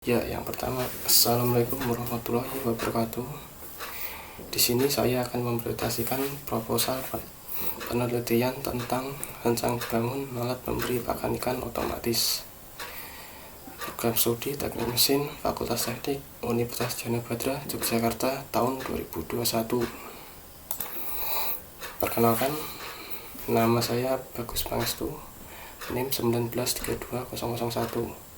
Ya, yang pertama, Assalamualaikum warahmatullahi wabarakatuh. Di sini saya akan mempresentasikan proposal penelitian tentang rancang bangun alat pemberi pakan ikan otomatis. Program studi Teknik Mesin Fakultas Teknik Universitas Djana Badra, Yogyakarta tahun 2021. Perkenalkan, nama saya Bagus Pangestu, NIM 1932001.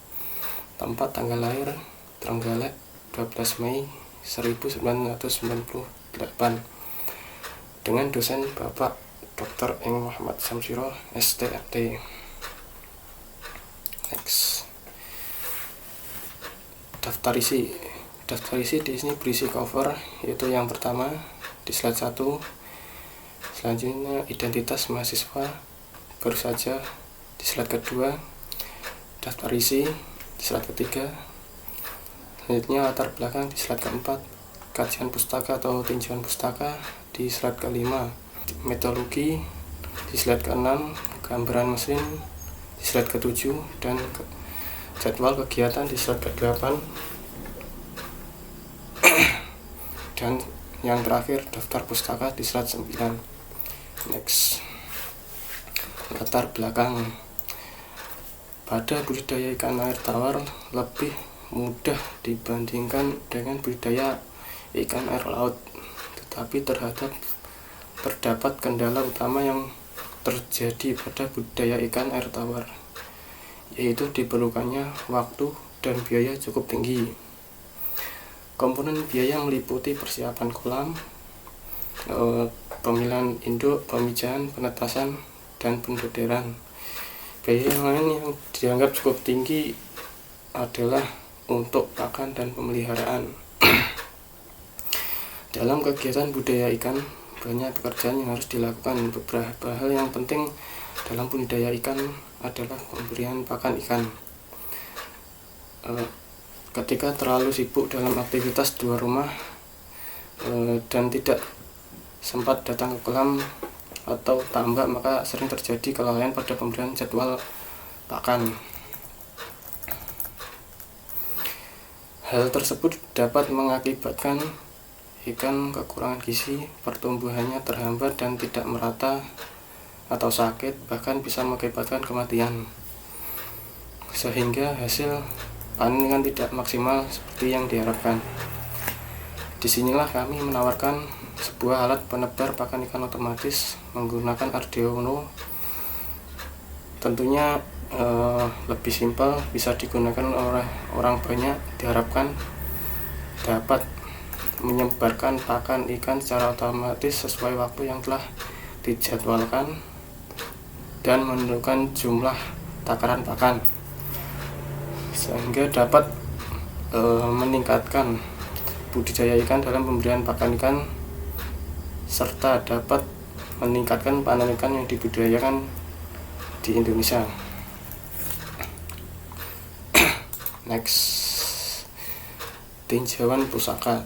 Tempat tanggal lahir Trenggalek 12 Mei 1998 dengan dosen Bapak Dr. Eng Muhammad Samsiro STRT. Next. Daftar isi di sini berisi cover, yaitu yang pertama di slide 1. Selanjutnya identitas mahasiswa, baru saja di slide kedua. Daftar isi di slide ketiga. Selanjutnya latar belakang di slide keempat. Kajian pustaka atau tinjauan pustaka di slide kelima. Metodologi di slide keenam. Gambaran mesin di slide ketujuh, dan jadwal kegiatan di slide ke-8. Dan yang terakhir daftar pustaka di slide 9. Next. Latar belakang. Pada budidaya ikan air tawar lebih mudah dibandingkan dengan budidaya ikan air laut, tetapi terdapat kendala utama yang terjadi pada budidaya ikan air tawar, yaitu diperlukannya waktu dan biaya cukup tinggi. Komponen biaya meliputi persiapan kolam, pemilihan induk, pemijahan, penetasan, dan pendoderan. Biaya yang lain yang dianggap cukup tinggi adalah untuk pakan dan pemeliharaan. Dalam kegiatan budidaya ikan, banyak pekerjaan yang harus dilakukan. Beberapa hal yang penting dalam budidaya ikan adalah pemberian pakan ikan. Ketika terlalu sibuk dalam aktivitas di luar rumah dan tidak sempat datang ke kolam atau tambak, maka sering terjadi kelalaian pada pemberian jadwal pakan. Hal tersebut dapat mengakibatkan ikan kekurangan gizi, pertumbuhannya terhambat dan tidak merata atau sakit, bahkan bisa mengakibatkan kematian, sehingga hasil panen ikan tidak maksimal seperti yang diharapkan. Disinilah kami menawarkan sebuah alat penebar pakan ikan otomatis menggunakan Arduino. Tentunya lebih simpel, bisa digunakan oleh orang banyak. Diharapkan dapat menyebarkan pakan ikan secara otomatis sesuai waktu yang telah dijadwalkan dan menentukan jumlah takaran pakan, sehingga dapat meningkatkan budidaya ikan dalam pemberian pakan ikan, serta dapat meningkatkan panen ikan yang dibudidayakan di Indonesia. Next. Tinjauan pusaka.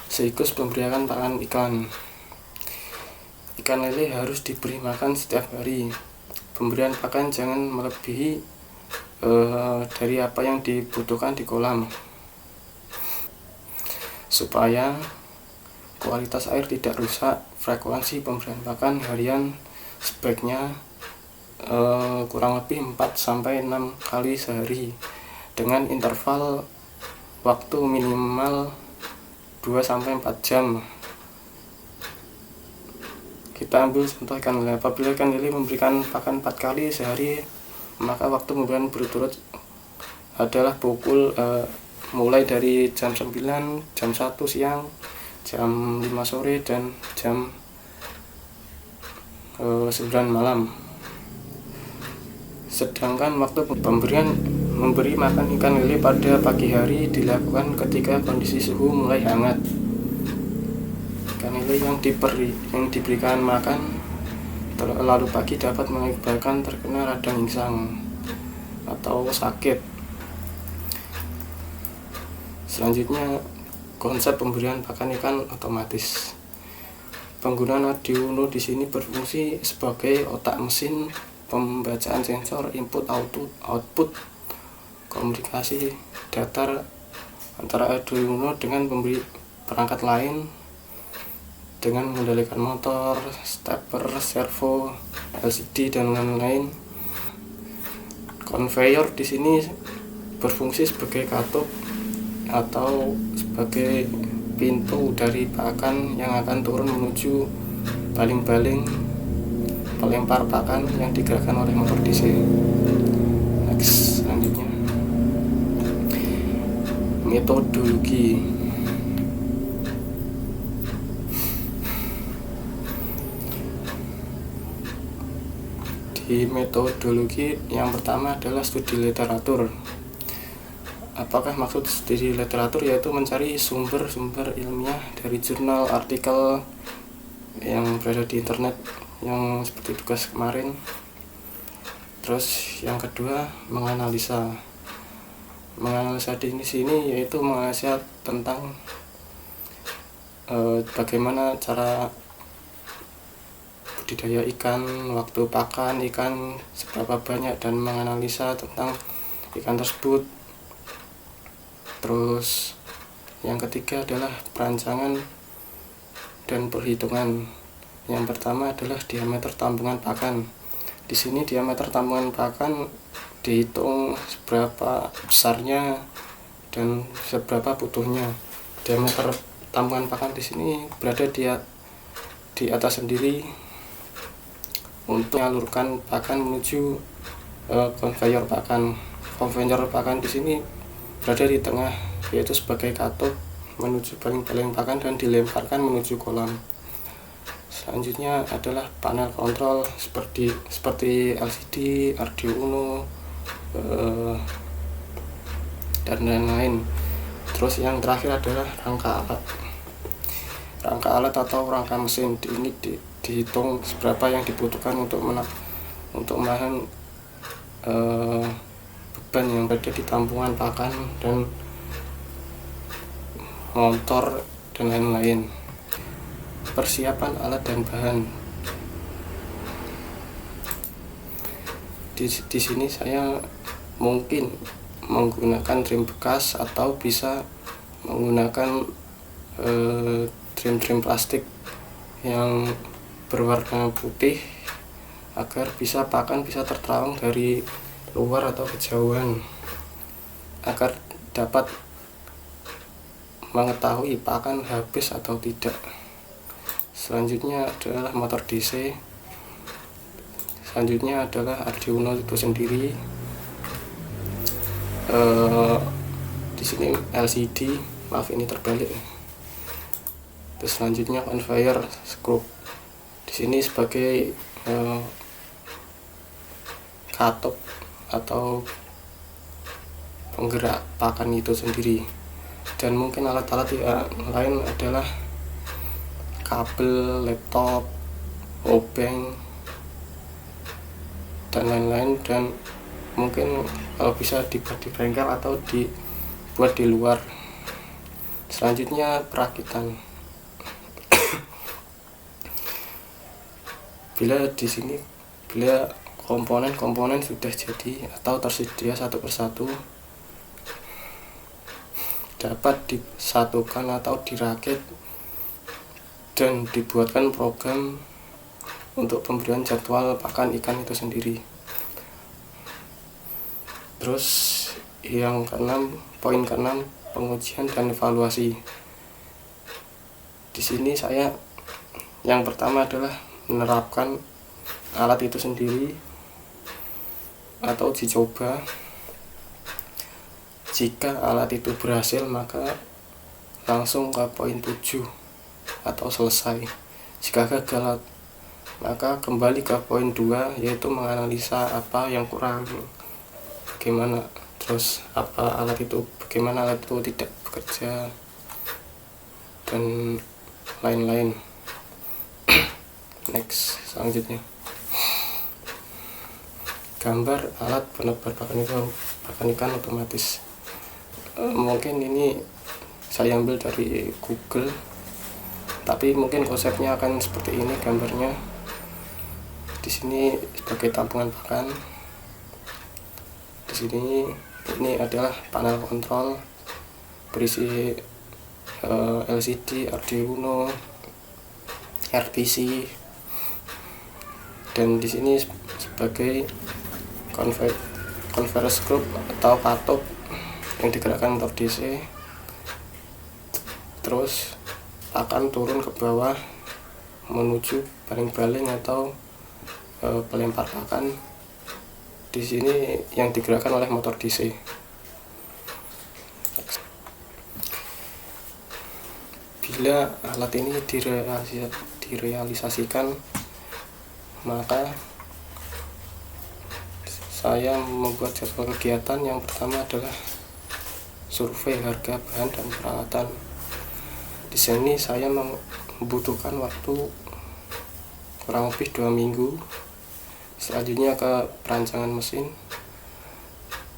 Siklus pemberian pakan ikan. Ikan lele harus diberi makan setiap hari. Pemberian pakan jangan melebihi dari apa yang dibutuhkan di kolam, supaya kualitas air tidak rusak. Frekuensi pemberian pakan harian sebaiknya kurang lebih 4-6 kali sehari dengan interval waktu minimal 2-4 jam. Kita ambil contoh ikan lele. Apabila ikan lele memberikan pakan 4 kali sehari, maka waktu pemberian berturut adalah mulai dari jam 9, jam 1 siang, jam 5 sore, dan jam 9 malam. Sedangkan waktu pemberian memberi makan ikan lele pada pagi hari dilakukan ketika kondisi suhu mulai hangat. Ikan lele yang diberikan makan terlalu pagi dapat mengakibatkan terkena radang insang atau sakit. Selanjutnya, konsep pemberian pakan ikan otomatis. Penggunaan Arduino di sini berfungsi sebagai otak mesin pembacaan sensor input output, komunikasi datar antara Arduino dengan pemberi perangkat lain dengan mengendalikan motor, stepper, servo, LCD dan lain-lain. Conveyor di sini berfungsi sebagai katup atau sebagai pintu dari pakan yang akan turun menuju baling-baling pelempar pakan yang digerakkan oleh motor DC. Next, selanjutnya metodologi. Di metodologi yang pertama adalah studi literatur. Apakah maksud studi literatur? Yaitu mencari sumber-sumber ilmiah dari jurnal, artikel yang berada di internet, yang seperti tugas kemarin. Terus yang kedua, menganalisa di sini yaitu menganalisa tentang bagaimana cara budidaya ikan, waktu pakan ikan seberapa banyak, dan menganalisa tentang ikan tersebut. Terus yang ketiga adalah perancangan dan perhitungan. Yang pertama adalah diameter tambungan pakan. Di sini diameter tambungan pakan dihitung seberapa besarnya dan seberapa butuhnya. Diameter tambungan pakan di sini berada di atas sendiri untuk menyalurkan pakan menuju konveyor pakan. Konveyor pakan di sini berada di tengah, yaitu sebagai katup menuju baling-baling pakan dan dilemparkan menuju kolam. Selanjutnya adalah panel kontrol seperti LCD, Arduino, dan lain-lain. Terus yang terakhir adalah rangka alat atau rangka mesin. Ini dihitung seberapa yang dibutuhkan untuk menahan beban yang berada di tampungan pakan dan motor dan lain-lain. Persiapan alat dan bahan. Di sini saya mungkin menggunakan trim bekas atau bisa menggunakan trim plastik yang berwarna putih agar pakan bisa tertalang dari luar atau kejauhan, agar dapat mengetahui pakan habis atau tidak. Selanjutnya adalah motor DC. Selanjutnya adalah Arduino itu sendiri. Di sini LCD, maaf ini terbalik. Terus selanjutnya conveyor screw. Di sini sebagai katup atau penggerak pakan itu sendiri. Dan mungkin alat-alat yang lain adalah kabel, laptop, obeng, dan lain-lain. Dan mungkin kalau bisa dibuat di bengkel atau dibuat di luar. Selanjutnya perakitan. Bila komponen sudah jadi atau tersedia satu persatu, dapat disatukan atau dirakit dan dibuatkan program untuk pemberian jadwal pakan ikan itu sendiri. Terus yang keenam, poin keenam, pengujian dan evaluasi. Di sini saya yang pertama adalah menerapkan alat itu sendiri atau uji coba. Jika alat itu berhasil, maka langsung ke poin 7 atau selesai. Jika gagal, maka kembali ke poin 2, yaitu menganalisa apa yang kurang, bagaimana bagaimana alat itu tidak bekerja, dan lain-lain. Next, selanjutnya gambar alat penebar pakan ikan otomatis. Mungkin ini saya ambil dari Google, tapi mungkin konsepnya akan seperti ini gambarnya. Di sini sebagai tampungan pakan, di sini Ini adalah panel kontrol berisi LCD, Arduino, RPC, dan di sini sebagai converter group atau katup yang digerakkan motor DC. Terus akan turun ke bawah menuju baling-baling atau pelempar pakan. Di sini yang digerakkan oleh motor DC. Bila alat ini direalisasikan, maka saya membuat jadwal kegiatan. Yang pertama adalah survei harga bahan dan peralatan. Di sini saya membutuhkan waktu kurang lebih 2 minggu. Selanjutnya ke perancangan mesin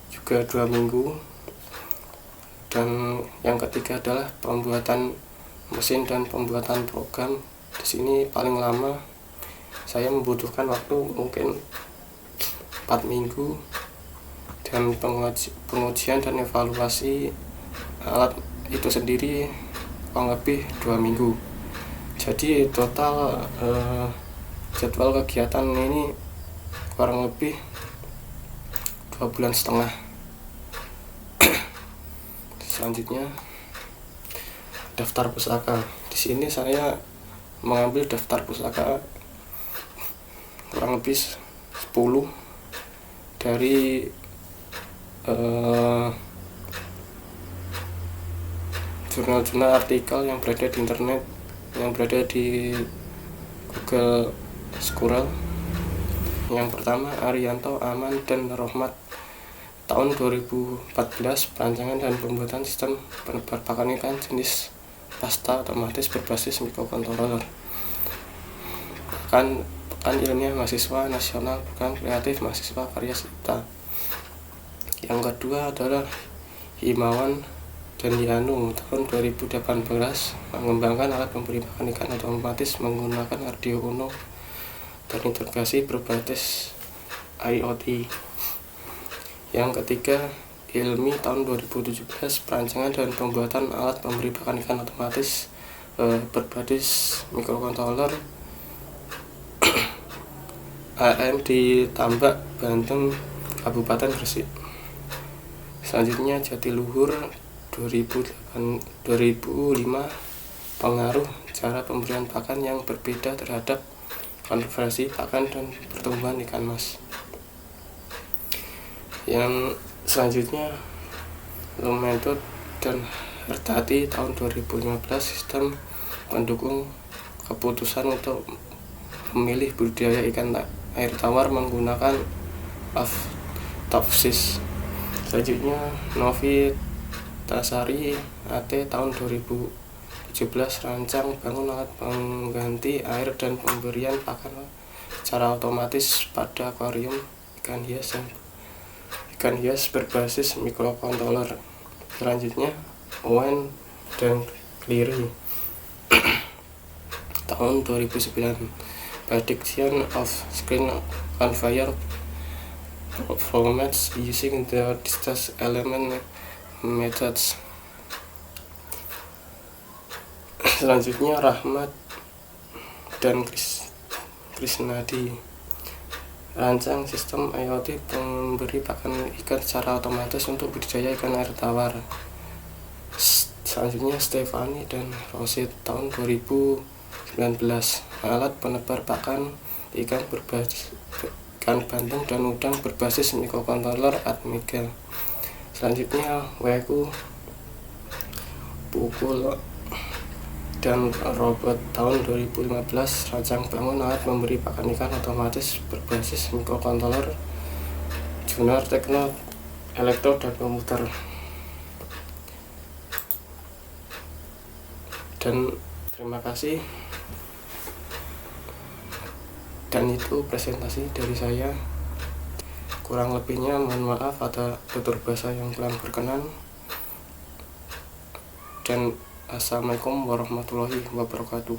juga 2 minggu. Dan yang ketiga adalah pembuatan mesin dan pembuatan program. Di sini paling lama saya membutuhkan waktu mungkin 4 minggu, dan pengujian dan evaluasi alat itu sendiri kurang lebih 2 minggu. Jadi total jadwal kegiatan ini kurang lebih 2,5 bulan. Selanjutnya daftar pusaka. Di sini saya mengambil daftar pusaka kurang lebih 10 dari jurnal-jurnal artikel yang berada di internet, yang berada di Google Scholar. Yang pertama, Arianto, Aman, dan Rohmat, tahun 2014, perancangan dan pembuatan sistem penebar pakan ikan jenis pasta otomatis berbasis mikrokontroler. Pekan ilmiah mahasiswa nasional, program kreatif mahasiswa karya cipta. Yang kedua adalah Himawan dan Yanu, tahun 2018, mengembangkan alat pemberi pakan ikan otomatis menggunakan Arduino dan integrasi berbasis IoT. Yang ketiga, Ilmi, tahun 2017, perancangan dan pembuatan alat pemberi pakan ikan otomatis berbasis mikrokontroler AM di Tambak, Banten, Kabupaten Gresik. Selanjutnya Jatiluhur 2005, pengaruh cara pemberian pakan yang berbeda terhadap konversi pakan dan pertumbuhan ikan mas. Yang selanjutnya Lumentot dan Hartati, tahun 2015, sistem pendukung keputusan untuk memilih budidaya ikan air tawar menggunakan Topsis. Selanjutnya Novi Tasari AT, tahun 2017, rancang bangun alat pengganti air dan pemberian pakan secara otomatis pada akuarium ikan hias berbasis mikrokontroler. Selanjutnya Owen dan Cleary, tahun 2009, prediction of screen conveyor performance using the distance element methods. Selanjutnya Rahmat dan Krisnadi, rancang sistem IoT pemberi pakan ikan secara otomatis untuk budidaya ikan air tawar. Selanjutnya Stefani dan Rosit, tahun 2019, alat penebar pakan ikan berbasis ikan bandeng dan udang berbasis mikrokontroler Atmega. Selanjutnya Weku, Pukul, dan Robot, tahun 2015, rancang bangun alat memberi pakan ikan otomatis berbasis mikrokontroler Junior Tekno Elektro dan Komputer. Dan terima kasih. Dan itu presentasi dari saya. Kurang lebihnya mohon maaf ada tutur bahasa yang kurang berkenan. Dan assalamualaikum warahmatullahi wabarakatuh.